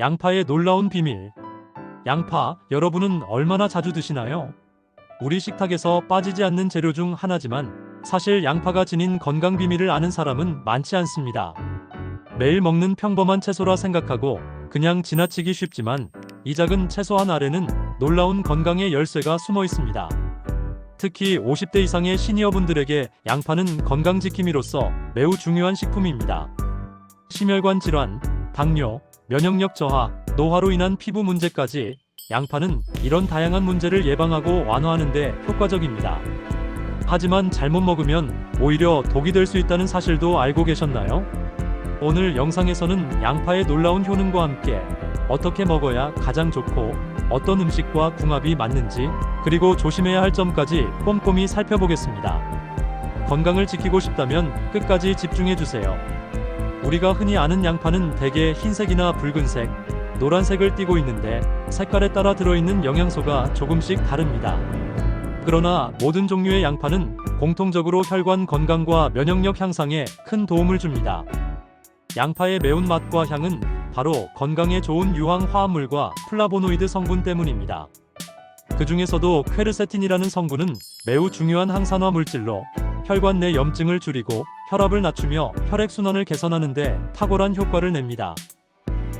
양파의 놀라운 비밀. 양파, 여러분은 얼마나 자주 드시나요? 우리 식탁에서 빠지지 않는 재료 중 하나지만 사실 양파가 지닌 건강 비밀을 아는 사람은 많지 않습니다. 매일 먹는 평범한 채소라 생각하고 그냥 지나치기 쉽지만 이 작은 채소 한 알에는 놀라운 건강의 열쇠가 숨어 있습니다. 특히 50대 이상의 시니어분들에게 양파는 건강지킴이로서 매우 중요한 식품입니다. 심혈관 질환, 당뇨, 면역력 저하, 노화로 인한 피부 문제까지 양파는 이런 다양한 문제를 예방하고 완화하는 데 효과적입니다. 하지만 잘못 먹으면 오히려 독이 될 수 있다는 사실도 알고 계셨나요? 오늘 영상에서는 양파의 놀라운 효능과 함께 어떻게 먹어야 가장 좋고 어떤 음식과 궁합이 맞는지, 그리고 조심해야 할 점까지 꼼꼼히 살펴보겠습니다. 건강을 지키고 싶다면 끝까지 집중해주세요. 우리가 흔히 아는 양파는 대개 흰색이나 붉은색, 노란색을 띠고 있는데 색깔에 따라 들어있는 영양소가 조금씩 다릅니다. 그러나 모든 종류의 양파는 공통적으로 혈관 건강과 면역력 향상에 큰 도움을 줍니다. 양파의 매운맛과 향은 바로 건강에 좋은 유황 화합물과 플라보노이드 성분 때문입니다. 그 중에서도 퀘르세틴이라는 성분은 매우 중요한 항산화 물질로 혈관 내 염증을 줄이고 혈압을 낮추며 혈액순환을 개선하는 데 탁월한 효과를 냅니다.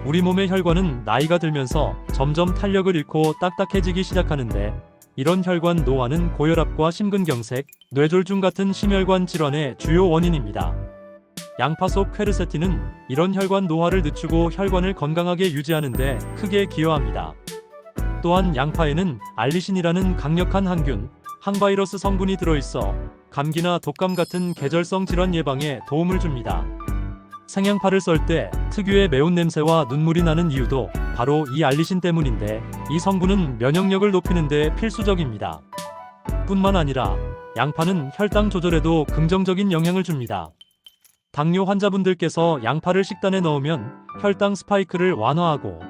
우리 몸의 혈관은 나이가 들면서 점점 탄력을 잃고 딱딱해지기 시작하는데, 이런 혈관 노화는 고혈압과 심근경색, 뇌졸중 같은 심혈관 질환의 주요 원인입니다. 양파 속 퀘르세틴은 이런 혈관 노화를 늦추고 혈관을 건강하게 유지하는 데 크게 기여합니다. 또한 양파에는 알리신이라는 강력한 항균, 항바이러스 성분이 들어있어 감기나 독감 같은 계절성 질환 예방에 도움을 줍니다. 생양파를 썰 때 특유의 매운 냄새와 눈물이 나는 이유도 바로 이 알리신 때문인데, 이 성분은 면역력을 높이는 데 필수적입니다. 뿐만 아니라 양파는 혈당 조절에도 긍정적인 영향을 줍니다. 당뇨 환자분들께서 양파를 식단에 넣으면 혈당 스파이크를 완화하고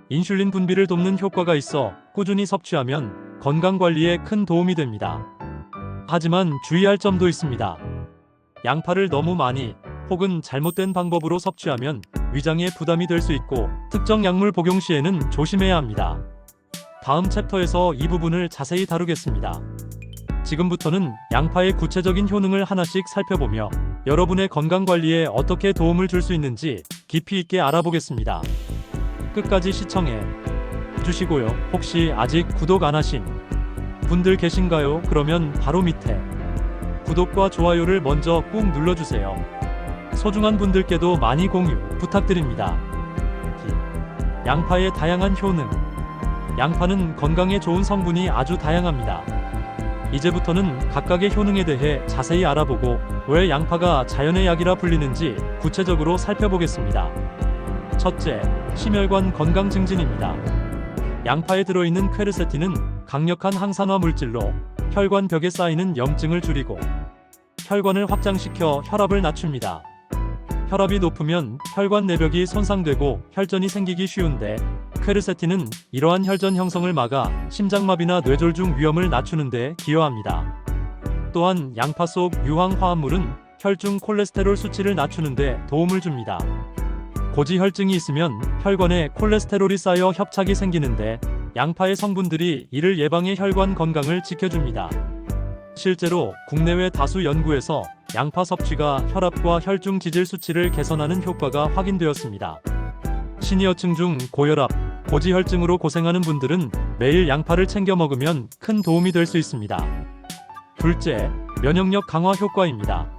인슐린 분비를 돕는 효과가 있어 꾸준히 섭취하면 건강관리에 큰 도움이 됩니다. 하지만 주의할 점도 있습니다. 양파를 너무 많이 혹은 잘못된 방법으로 섭취하면 위장에 부담이 될 수 있고 특정 약물 복용 시에는 조심해야 합니다. 다음 챕터에서 이 부분을 자세히 다루겠습니다. 지금부터는 양파의 구체적인 효능을 하나씩 살펴보며 여러분의 건강관리에 어떻게 도움을 줄 수 있는지 깊이 있게 알아보겠습니다. 끝까지 시청해 주시고요. 혹시 아직 구독 안 하신 분들 계신가요? 그러면 바로 밑에 구독과 좋아요를 먼저 꾹 눌러주세요. 소중한 분들께도 많이 공유 부탁드립니다. 양파의 다양한 효능. 양파는 건강에 좋은 성분이 아주 다양합니다. 이제부터는 각각의 효능에 대해 자세히 알아보고 왜 양파가 자연의 약이라 불리는지 구체적으로 살펴보겠습니다. 첫째, 심혈관 건강 증진입니다. 양파에 들어있는 퀘르세틴은 강력한 항산화 물질로 혈관 벽에 쌓이는 염증을 줄이고 혈관을 확장시켜 혈압을 낮춥니다. 혈압이 높으면 혈관 내벽이 손상되고 혈전이 생기기 쉬운데, 퀘르세틴은 이러한 혈전 형성을 막아 심장마비나 뇌졸중 위험을 낮추는 데 기여합니다. 또한 양파 속 유황 화합물은 혈중 콜레스테롤 수치를 낮추는 데 도움을 줍니다. 고지혈증이 있으면 혈관에 콜레스테롤이 쌓여 협착이 생기는데, 양파의 성분들이 이를 예방해 혈관 건강을 지켜줍니다. 실제로 국내외 다수 연구에서 양파 섭취가 혈압과 혈중 지질 수치를 개선하는 효과가 확인되었습니다. 시니어층 중 고혈압, 고지혈증으로 고생하는 분들은 매일 양파를 챙겨 먹으면 큰 도움이 될 수 있습니다. 둘째, 면역력 강화 효과입니다.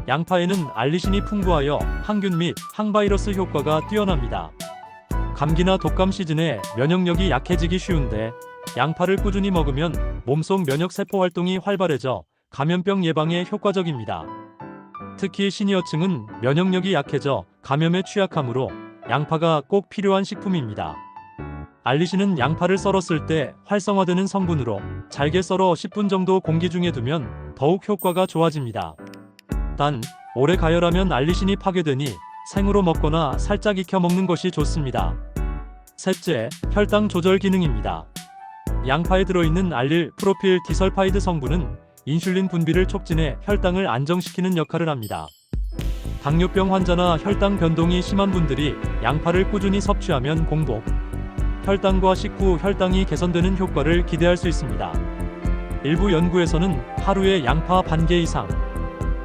양파에는 알리신이 풍부하여 항균 및 항바이러스 효과가 뛰어납니다. 감기나 독감 시즌에 면역력이 약해지기 쉬운데, 양파를 꾸준히 먹으면 몸속 면역세포 활동이 활발해져 감염병 예방에 효과적입니다. 특히 시니어층은 면역력이 약해져 감염에 취약하므로 양파가 꼭 필요한 식품입니다. 알리신은 양파를 썰었을 때 활성화되는 성분으로 잘게 썰어 10분 정도 공기 중에 두면 더욱 효과가 좋아집니다. 단, 오래 가열하면 알리신이 파괴되니 생으로 먹거나 살짝 익혀 먹는 것이 좋습니다. 셋째, 혈당 조절 기능입니다. 양파에 들어있는 알릴 프로필 디설파이드 성분은 인슐린 분비를 촉진해 혈당을 안정시키는 역할을 합니다. 당뇨병 환자나 혈당 변동이 심한 분들이 양파를 꾸준히 섭취하면 공복, 혈당과 식후 혈당이 개선되는 효과를 기대할 수 있습니다. 일부 연구에서는 하루에 양파 반 개 이상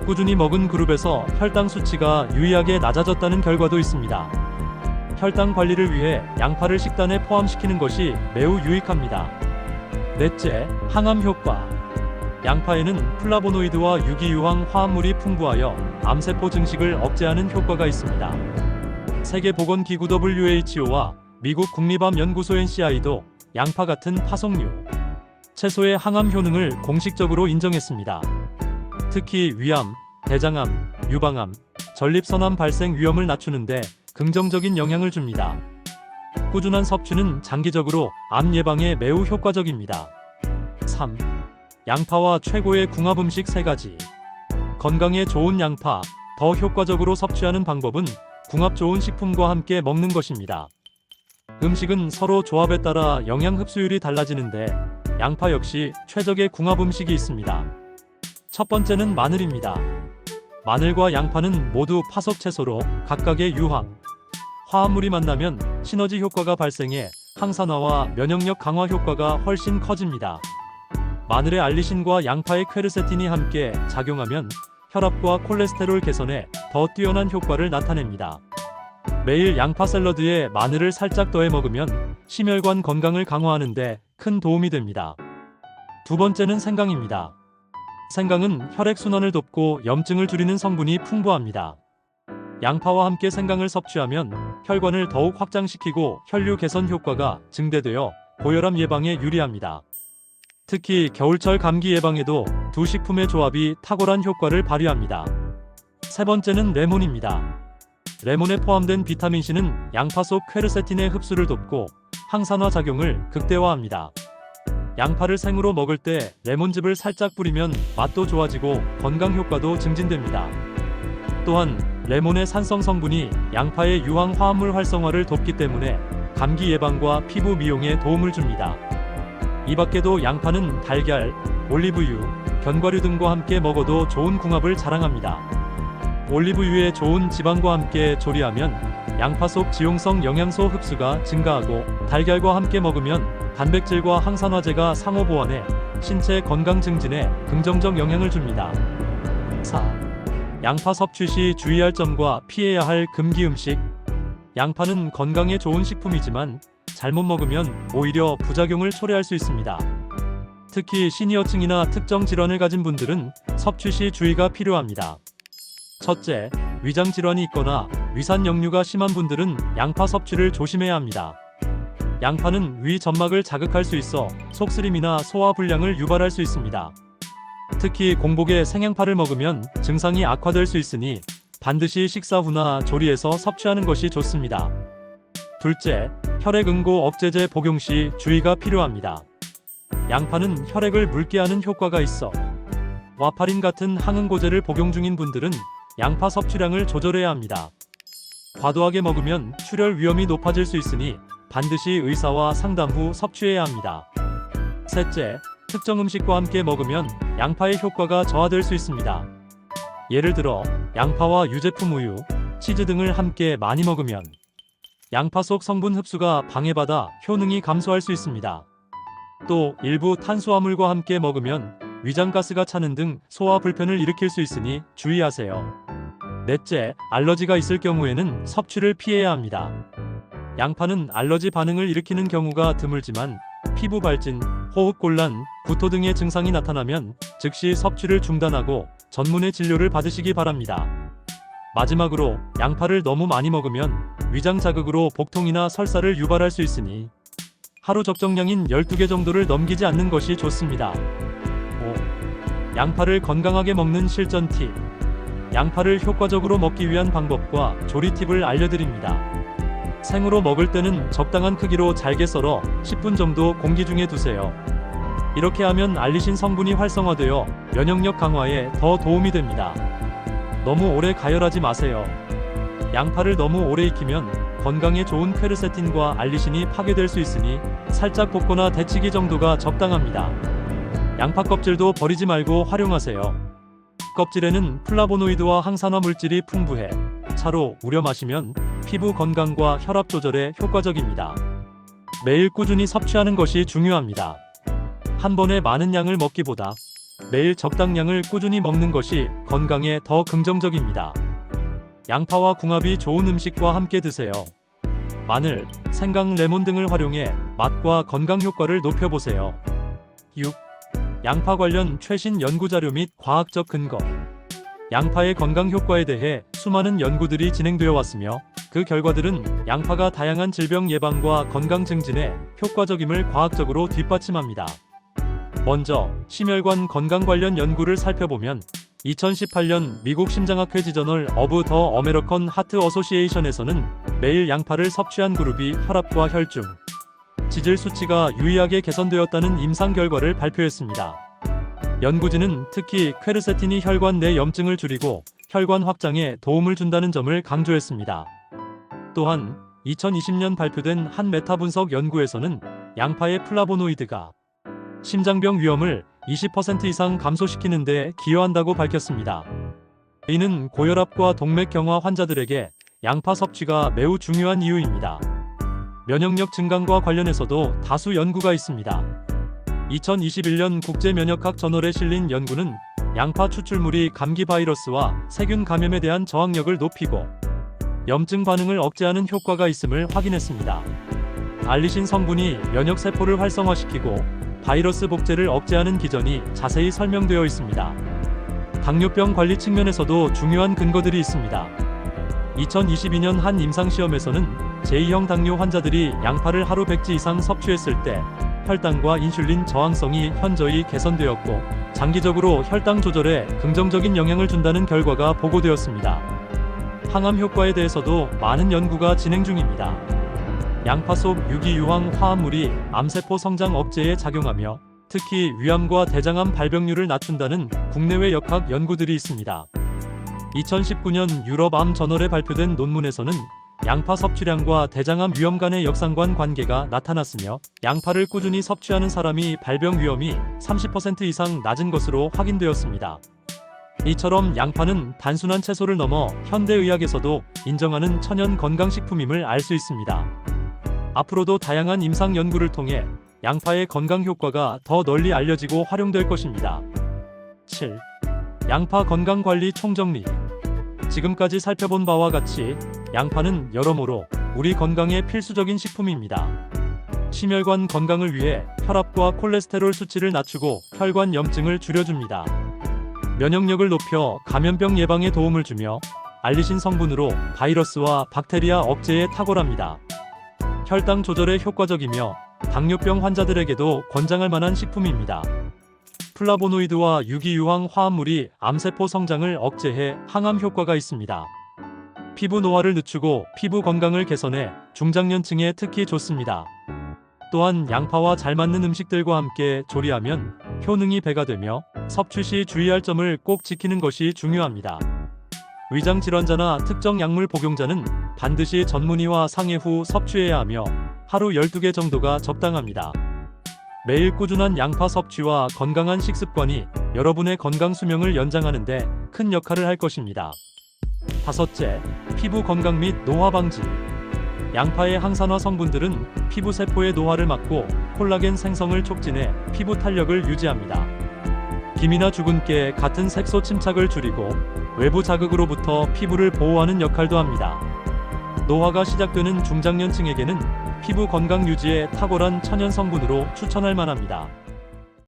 꾸준히 먹은 그룹에서 혈당 수치가 유의하게 낮아졌다는 결과도 있습니다. 혈당 관리를 위해 양파를 식단에 포함시키는 것이 매우 유익합니다. 넷째, 항암 효과. 양파에는 플라보노이드와 유기유황 화합물이 풍부하여 암세포 증식을 억제하는 효과가 있습니다. 세계보건기구 WHO와 미국 국립암연구소 NCI도 양파 같은 파송류, 채소의 항암 효능을 공식적으로 인정했습니다. 특히 위암, 대장암, 유방암, 전립선암 발생 위험을 낮추는데 긍정적인 영향을 줍니다. 꾸준한 섭취는 장기적으로 암 예방에 매우 효과적입니다. 3. 양파와 최고의 궁합 음식 3가지. 건강에 좋은 양파, 더 효과적으로 섭취하는 방법은 궁합 좋은 식품과 함께 먹는 것입니다. 음식은 서로 조합에 따라 영양 흡수율이 달라지는데 양파 역시 최적의 궁합 음식이 있습니다. 첫 번째는 마늘입니다. 마늘과 양파는 모두 파속 채소로 각각의 유황, 화합물이 만나면 시너지 효과가 발생해 항산화와 면역력 강화 효과가 훨씬 커집니다. 마늘의 알리신과 양파의 퀘르세틴이 함께 작용하면 혈압과 콜레스테롤 개선에 더 뛰어난 효과를 나타냅니다. 매일 양파 샐러드에 마늘을 살짝 더해 먹으면 심혈관 건강을 강화하는 데 큰 도움이 됩니다. 두 번째는 생강입니다. 생강은 혈액순환을 돕고 염증을 줄이는 성분이 풍부합니다. 양파와 함께 생강을 섭취하면 혈관을 더욱 확장시키고 혈류 개선 효과가 증대되어 고혈압 예방에 유리합니다. 특히 겨울철 감기 예방에도 두 식품의 조합이 탁월한 효과를 발휘합니다. 세 번째는 레몬입니다. 레몬에 포함된 비타민C는 양파 속 퀘르세틴의 흡수를 돕고 항산화 작용을 극대화합니다. 양파를 생으로 먹을 때 레몬즙을 살짝 뿌리면 맛도 좋아지고 건강 효과도 증진됩니다. 또한 레몬의 산성 성분이 양파의 유황 화합물 활성화를 돕기 때문에 감기 예방과 피부 미용에 도움을 줍니다. 이 밖에도 양파는 달걀, 올리브유, 견과류 등과 함께 먹어도 좋은 궁합을 자랑합니다. 올리브유에 좋은 지방과 함께 조리하면 양파 속 지용성 영양소 흡수가 증가하고 달걀과 함께 먹으면 단백질과 항산화제가 상호 보완해 신체 건강 증진에 긍정적 영향을 줍니다. 4. 양파 섭취 시 주의할 점과 피해야 할 금기 음식. 양파는 건강에 좋은 식품이지만 잘못 먹으면 오히려 부작용을 초래할 수 있습니다. 특히 시니어층이나 특정 질환을 가진 분들은 섭취 시 주의가 필요합니다. 첫째, 위장 질환이 있거나 위산 역류가 심한 분들은 양파 섭취를 조심해야 합니다. 양파는 위 점막을 자극할 수 있어 속쓰림이나 소화 불량을 유발할 수 있습니다. 특히 공복에 생양파를 먹으면 증상이 악화될 수 있으니 반드시 식사 후나 조리해서 섭취하는 것이 좋습니다. 둘째, 혈액 응고 억제제 복용 시 주의가 필요합니다. 양파는 혈액을 묽게 하는 효과가 있어 와파린 같은 항응고제를 복용 중인 분들은 양파 섭취량을 조절해야 합니다. 과도하게 먹으면 출혈 위험이 높아질 수 있으니 반드시 의사와 상담 후 섭취해야 합니다. 셋째, 특정 음식과 함께 먹으면 양파의 효과가 저하될 수 있습니다. 예를 들어 양파와 유제품 우유, 치즈 등을 함께 많이 먹으면 양파 속 성분 흡수가 방해받아 효능이 감소할 수 있습니다. 또 일부 탄수화물과 함께 먹으면 위장가스가 차는 등 소화 불편을 일으킬 수 있으니 주의하세요. 넷째, 알러지가 있을 경우에는 섭취를 피해야 합니다. 양파는 알러지 반응을 일으키는 경우가 드물지만 피부 발진, 호흡곤란, 구토 등의 증상이 나타나면 즉시 섭취를 중단하고 전문의 진료를 받으시기 바랍니다. 마지막으로 양파를 너무 많이 먹으면 위장 자극으로 복통이나 설사를 유발할 수 있으니 하루 적정량인 12개 정도를 넘기지 않는 것이 좋습니다. 5. 양파를 건강하게 먹는 실전 팁. 양파를 효과적으로 먹기 위한 방법과 조리 팁을 알려드립니다. 생으로 먹을 때는 적당한 크기로 잘게 썰어 10분 정도 공기 중에 두세요. 이렇게 하면 알리신 성분이 활성화되어 면역력 강화에 더 도움이 됩니다. 너무 오래 가열하지 마세요. 양파를 너무 오래 익히면 건강에 좋은 퀘르세틴과 알리신이 파괴될 수 있으니 살짝 볶거나 데치기 정도가 적당합니다. 양파 껍질도 버리지 말고 활용하세요. 껍질에는 플라보노이드와 항산화 물질이 풍부해 차로 우려 마시면 피부 건강과 혈압 조절에 효과적입니다. 매일 꾸준히 섭취하는 것이 중요합니다. 한 번에 많은 양을 먹기보다 매일 적당량을 꾸준히 먹는 것이 건강에 더 긍정적입니다. 양파와 궁합이 좋은 음식과 함께 드세요. 마늘, 생강, 레몬 등을 활용해 맛과 건강 효과를 높여보세요. 6. 양파 관련 최신 연구자료 및 과학적 근거. 양파의 건강 효과에 대해 수많은 연구들이 진행되어 왔으며 그 결과들은 양파가 다양한 질병 예방과 건강 증진에 효과적임을 과학적으로 뒷받침합니다. 먼저 심혈관 건강 관련 연구를 살펴보면 2018년 미국 심장학회 지저널 오브 더 어메리컨 하트 어소시에이션에서는 매일 양파를 섭취한 그룹이 혈압과 혈중, 지질 수치가 유의하게 개선되었다는 임상 결과를 발표했습니다. 연구진은 특히 퀘르세틴이 혈관 내 염증을 줄이고 혈관 확장에 도움을 준다는 점을 강조했습니다. 또한 2020년 발표된 한 메타 분석 연구에서는 양파의 플라보노이드가 심장병 위험을 20% 이상 감소시키는 데 기여한다고 밝혔습니다. 이는 고혈압과 동맥경화 환자들에게 양파 섭취가 매우 중요한 이유입니다. 면역력 증강과 관련해서도 다수 연구가 있습니다. 2021년 국제면역학 저널에 실린 연구는 양파 추출물이 감기 바이러스와 세균 감염에 대한 저항력을 높이고 염증 반응을 억제하는 효과가 있음을 확인했습니다. 알리신 성분이 면역세포를 활성화시키고 바이러스 복제를 억제하는 기전이 자세히 설명되어 있습니다. 당뇨병 관리 측면에서도 중요한 근거들이 있습니다. 2022년 한 임상시험에서는 제2형 당뇨 환자들이 양파를 하루 100지 이상 섭취했을 때 혈당과 인슐린 저항성이 현저히 개선되었고 장기적으로 혈당 조절에 긍정적인 영향을 준다는 결과가 보고되었습니다. 항암 효과에 대해서도 많은 연구가 진행 중입니다. 양파 속 유기유황 화합물이 암세포 성장 억제에 작용하며 특히 위암과 대장암 발병률을 낮춘다는 국내외 역학 연구들이 있습니다. 2019년 유럽암 저널에 발표된 논문에서는 양파 섭취량과 대장암 위험 간의 역상관 관계가 나타났으며 양파를 꾸준히 섭취하는 사람이 발병 위험이 30% 이상 낮은 것으로 확인되었습니다. 이처럼 양파는 단순한 채소를 넘어 현대의학에서도 인정하는 천연 건강식품임을 알 수 있습니다. 앞으로도 다양한 임상 연구를 통해 양파의 건강 효과가 더 널리 알려지고 활용될 것입니다. 7. 양파 건강관리 총정리. 지금까지 살펴본 바와 같이 양파는 여러모로 우리 건강에 필수적인 식품입니다. 심혈관 건강을 위해 혈압과 콜레스테롤 수치를 낮추고 혈관 염증을 줄여줍니다. 면역력을 높여 감염병 예방에 도움을 주며 알리신 성분으로 바이러스와 박테리아 억제에 탁월합니다. 혈당 조절에 효과적이며 당뇨병 환자들에게도 권장할 만한 식품입니다. 플라보노이드와 유기유황 화합물이 암세포 성장을 억제해 항암 효과가 있습니다. 피부 노화를 늦추고 피부 건강을 개선해 중장년층에 특히 좋습니다. 또한 양파와 잘 맞는 음식들과 함께 조리하면 효능이 배가 되며 섭취 시 주의할 점을 꼭 지키는 것이 중요합니다. 위장 질환자나 특정 약물 복용자는 반드시 전문의와 상의 후 섭취해야 하며 하루 12개 정도가 적당합니다. 매일 꾸준한 양파 섭취와 건강한 식습관이 여러분의 건강 수명을 연장하는 데 큰 역할을 할 것입니다. 5째, 피부 건강 및 노화 방지. 양파의 항산화 성분들은 피부 세포의 노화를 막고 콜라겐 생성을 촉진해 피부 탄력을 유지합니다. 기미나 주근깨 같은 색소 침착을 줄이고 외부 자극으로부터 피부를 보호하는 역할도 합니다. 노화가 시작되는 중장년층에게는 피부 건강 유지에 탁월한 천연 성분으로 추천할 만합니다.